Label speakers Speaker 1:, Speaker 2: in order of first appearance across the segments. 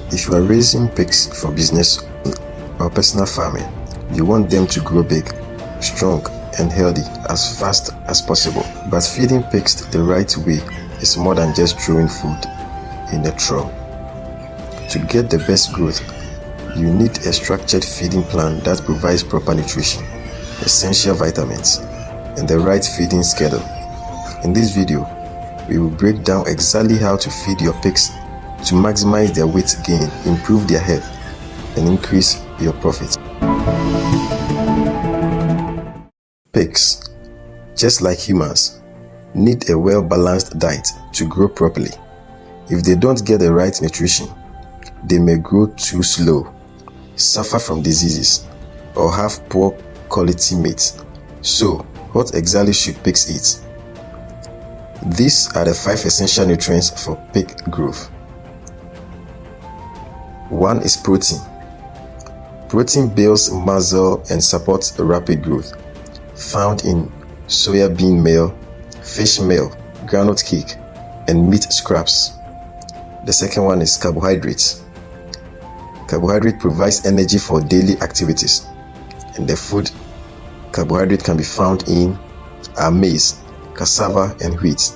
Speaker 1: If you are raising pigs for business or personal farming, you want them to grow big, strong, and healthy as fast as possible. But feeding pigs the right way is more than just throwing food in a trough. To get the best growth, you need a structured feeding plan that provides proper nutrition, essential vitamins, and the right feeding schedule. In this video, we will break down exactly how to feed your pigs to maximize their weight gain, improve their health, and increase your profits. Pigs, just like humans, need a well-balanced diet to grow properly. If they don't get the right nutrition, they may grow too slow, suffer from diseases, or have poor quality meat. So, what exactly should pigs eat? These are the 5 essential nutrients for pig growth. 1 is protein. Protein builds muscle and supports rapid growth, found in soya bean meal, fish meal, groundnut cake, and meat scraps. The second one is carbohydrates. Carbohydrate provides energy for daily activities, and the food carbohydrate can be found in are maize, cassava, and wheat.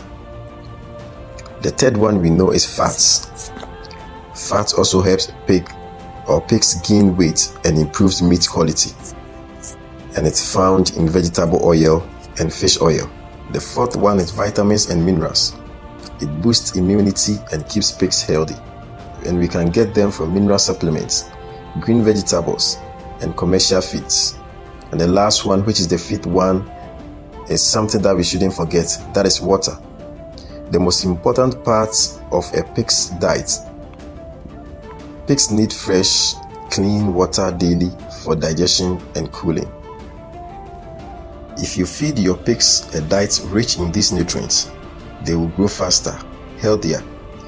Speaker 1: The third one we know is fats. Fat also helps pigs gain weight and improves meat quality, and it's found in vegetable oil and fish oil. The fourth one is vitamins and minerals. It boosts immunity and keeps pigs healthy, and we can get them from mineral supplements, green vegetables, and commercial feeds. And the last one, which is the fifth one, is something that we shouldn't forget, that is water. The most important part of a pig's diet. Pigs need fresh, clean water daily for digestion and cooling. If you feed your pigs a diet rich in these nutrients, they will grow faster, healthier,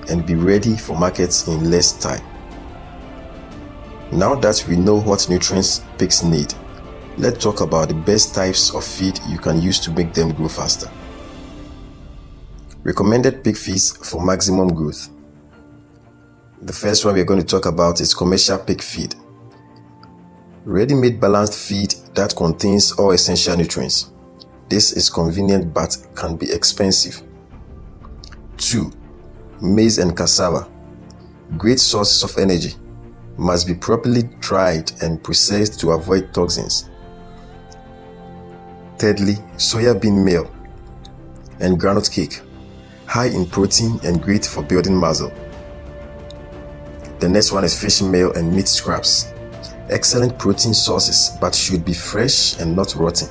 Speaker 1: and be ready for markets in less time. Now that we know what nutrients pigs need, let's talk about the best types of feed you can use to make them grow faster. Recommended pig feeds for maximum growth. The first one we're going to talk about is commercial pig feed. Ready-made balanced feed that contains all essential nutrients. This is convenient but can be expensive. 2. Maize and cassava. Great sources of energy. Must be properly dried and processed to avoid toxins. Thirdly, soya bean meal and groundnut cake. High in protein and great for building muscle. The next one is fish meal and meat scraps. Excellent protein sources but should be fresh and not rotten.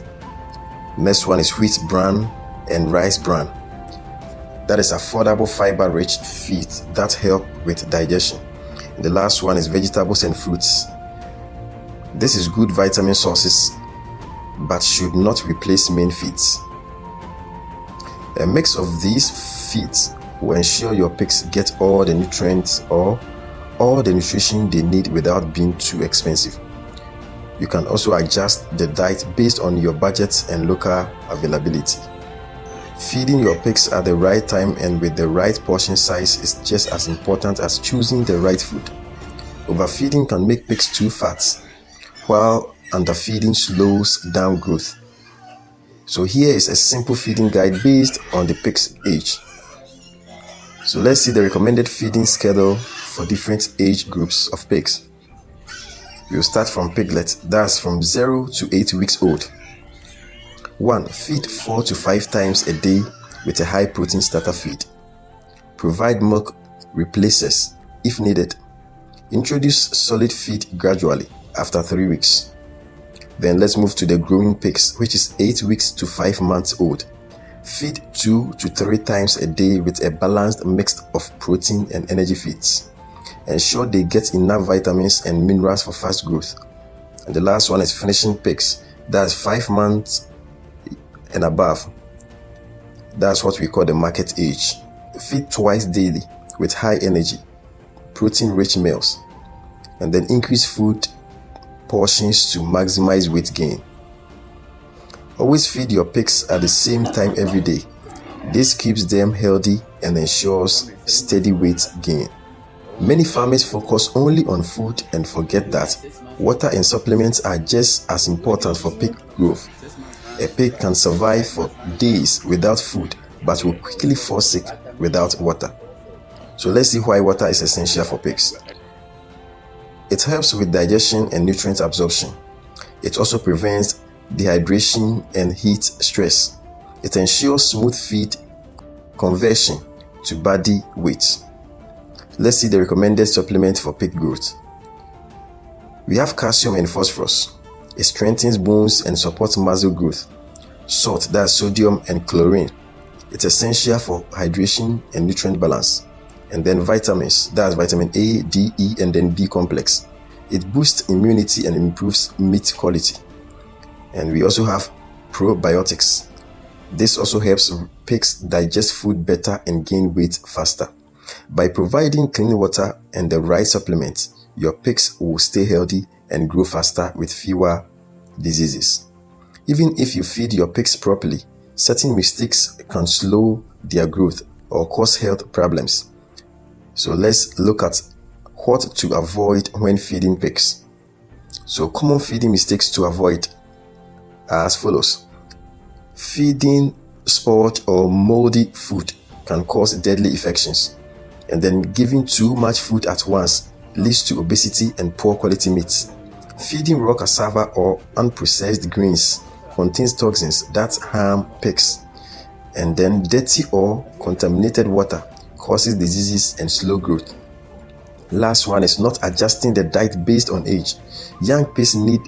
Speaker 1: Next one is wheat bran and rice bran. That is affordable fiber-rich feed that help with digestion. The last one is vegetables and fruits. This is good vitamin sources but should not replace main feeds. A mix of these feeds will ensure your pigs get all the nutrients or all the nutrition they need without being too expensive. You can also adjust the diet based on your budget and local availability. Feeding your pigs at the right time and with the right portion size is just as important as choosing the right food. Overfeeding can make pigs too fat, while underfeeding slows down growth. So here is a simple feeding guide based on the pig's age. So let's see the recommended feeding schedule for different age groups of pigs. We'll start from piglet, that's from 0 to 8 weeks old. 1. Feed 4 to 5 times a day with a high protein starter feed. Provide milk replacers if needed. Introduce solid feed gradually after 3 weeks. Then let's move to the growing pigs, which is 8 weeks to 5 months old. Feed 2 to 3 times a day with a balanced mix of protein and energy feeds. Ensure they get enough vitamins and minerals for fast growth. And the last one is finishing pigs, that's 5 months and above. That's what we call the market age. Feed twice daily with high energy, protein-rich meals, and then increase food portions to maximize weight gain. Always feed your pigs at the same time every day. This keeps them healthy and ensures steady weight gain. Many farmers focus only on food and forget that water and supplements are just as important for pig growth. A pig can survive for days without food but will quickly fall sick without water. So let's see why water is essential for pigs. It helps with digestion and nutrient absorption. It also prevents dehydration and heat stress. It ensures smooth feed conversion to body weight. Let's see the recommended supplement for pig growth. We have calcium and phosphorus. It strengthens bones and supports muscle growth. Salt, that's sodium and chlorine. It's essential for hydration and nutrient balance. And then vitamins, that's vitamin A, D, E, and then B complex. It boosts immunity and improves meat quality. And we also have probiotics. This also helps pigs digest food better and gain weight faster. By providing clean water and the right supplements, your pigs will stay healthy and grow faster with fewer diseases. Even if you feed your pigs properly, certain mistakes can slow their growth or cause health problems. So let's look at what to avoid when feeding pigs. So common feeding mistakes to avoid are as follows. Feeding spoiled or moldy food can cause deadly infections. And then giving too much food at once leads to obesity and poor quality meat. Feeding raw cassava or unprocessed grains contains toxins that harm pigs. And then dirty or contaminated water causes diseases and slow growth. Last one is not adjusting the diet based on age. Young pigs need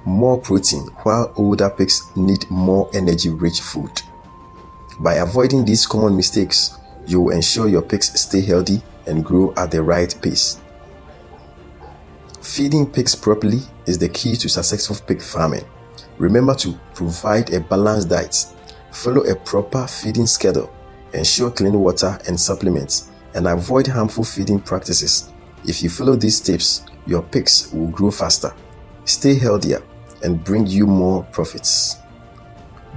Speaker 1: more protein while older pigs need more energy-rich food. By avoiding these common mistakes, you will ensure your pigs stay healthy and grow at the right pace. Feeding pigs properly is the key to successful pig farming. Remember to provide a balanced diet, follow a proper feeding schedule, ensure clean water and supplements, and avoid harmful feeding practices. If you follow these tips, your pigs will grow faster, stay healthier, and bring you more profits.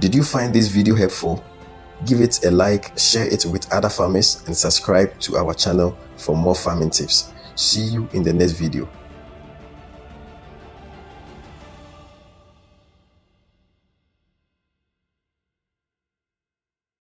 Speaker 1: Did you find this video helpful? Give it a like, share it with other farmers, and subscribe to our channel for more farming tips. See you in the next video.